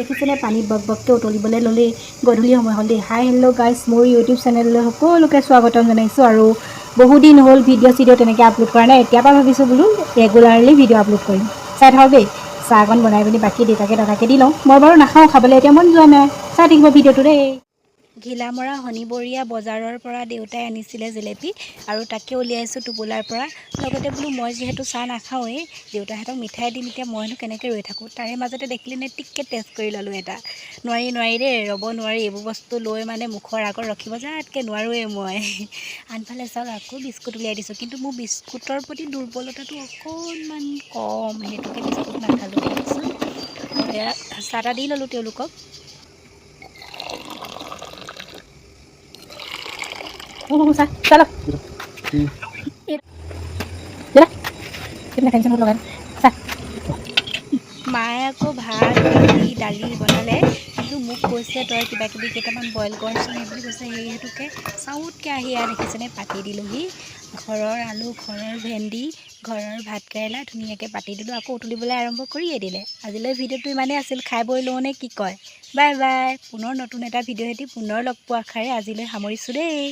দেখিছেনে পানীত বকবককৈ উতলিবলৈ ল'লেই গধূলি সময় হ'ল দেই। হাই হেল্ল' গাইছ, মোৰ ইউটিউব চেনেললৈ সকলোকে স্বাগতম জনাইছোঁ। আৰু বহুদিন হ'ল ভিডিঅ' তেনেকৈ আপলোড কৰা নাই। এতিয়াৰ পৰা ভাবিছোঁ বোলো ৰেগুলাৰলি ভিডিঅ' আপলোড কৰিম। চাই থাকক দেই। চাহ অকণ বনাই পিনি বাকী দেউতাকে দাদাকে দি লওঁ। মই বাৰু নাখাওঁ, খাবলৈ এতিয়া মন যোৱা নাই। চাই থাকিব ভিডিঅ'টো দেই। ঘিলামৰা শনিবৰীয়া বজাৰৰ পৰা দেউতাই আনিছিলে জেলেপি আৰু তাকে উলিয়াইছোঁ টোপোলাৰ পৰা। লগতে বোলো মই যিহেতু চাহ নাখাওঁৱেই, দেউতাহঁতক মিঠাই দিম, এতিয়া মইনো কেনেকৈ ৰৈ থাকোঁ। তাৰে মাজতে দেখিলে নে টিককৈ টেষ্ট কৰি ল'লোঁ এটা। নোৱাৰি দেই, ৰ'ব নোৱাৰি। এইবোৰ বস্তু লৈ মানে মুখৰ আগত ৰখিব যাতকৈ নোৱাৰোৱেই মই। আনফালে চাওক আকৌ বিস্কুট উলিয়াই দিছোঁ, কিন্তু মোৰ বিস্কুটৰ প্ৰতি দুৰ্বলতাটো অকণমান কম, সেইটোকে বিস্কুট নাখালোঁ দিয়কচোন। আৰু এয়া চাহ তাহ দি ল'লোঁ তেওঁলোকক। মায়ে আকৌ ভাত ভাজি দালি বনালে, কিন্তু মোক কৈছে তই কিবাকিবি কেইটামান বইল কৰচোন বুলি কৈছে। সেইহেতুকে চাউতকৈ আহি ইয়াত দেখিছেনে পাতি দিলোঁহি। ঘৰৰ আলু, ঘৰৰ ভেন্দি, ঘৰৰ ভাতকেৰেলা ধুনীয়াকৈ পাতি দিলোঁ। আকৌ উতলিবলৈ আৰম্ভ কৰিয়ে দিলে। আজিলৈ ভিডিঅ'টো ইমানেই আছিল। খাই বৈ লওঁ নে কি কয়? Bye bye. পুনৰ নতুন এটা ভিডিঅ' এটি পুনৰ লগ পোৱা আশাৰে আজিলৈ সামৰিছোঁ দেই।